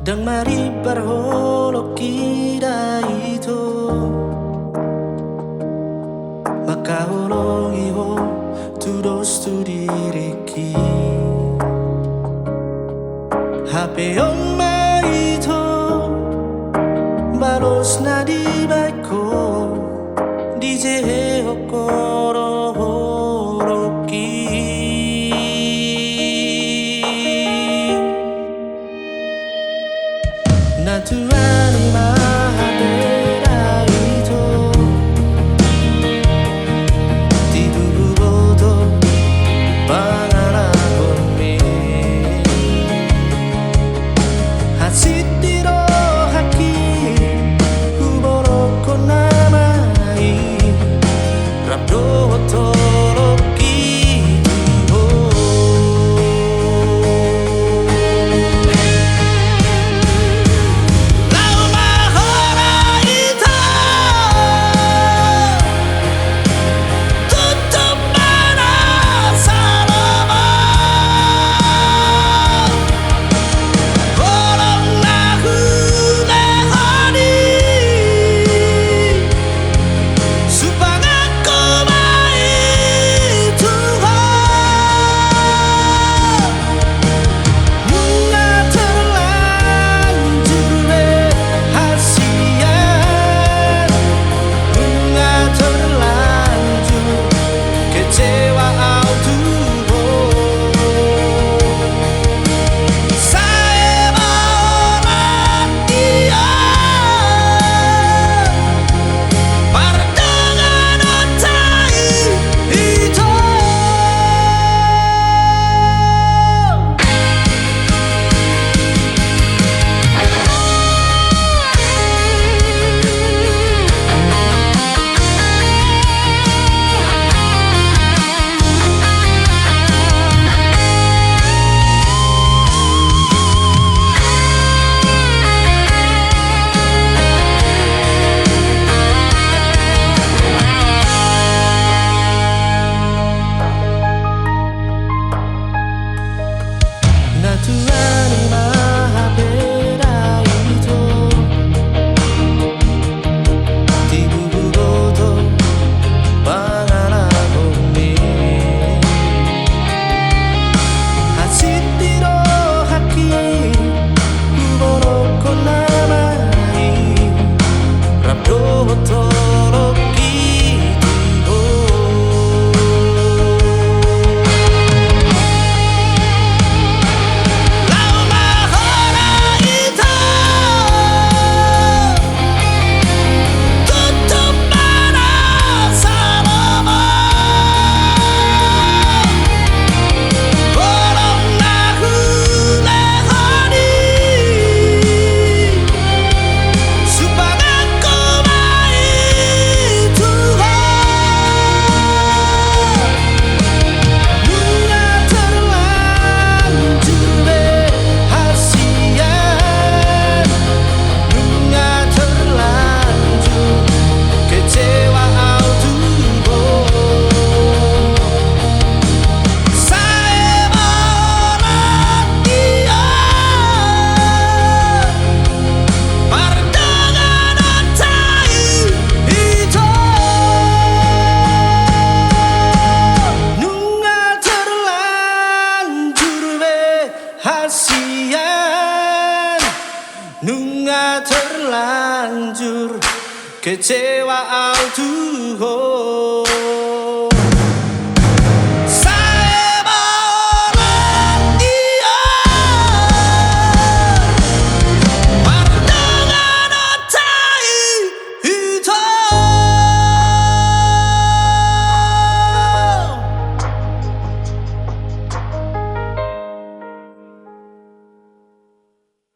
Dan mari berholok kita itu maka holongi ho terus tu diriki HP oma itu baros na di baiko DJ hokoro horoki Natuani mahabera itu Tidur bodoh pangalan me Hasitiro haki Uboro konamai Rabdo toroki Natuani mahabera itu Tidur bodoh pangalan me Hasitiro haki Uboro konamai Rabdo toroki Nunga terlanjur kecewa autu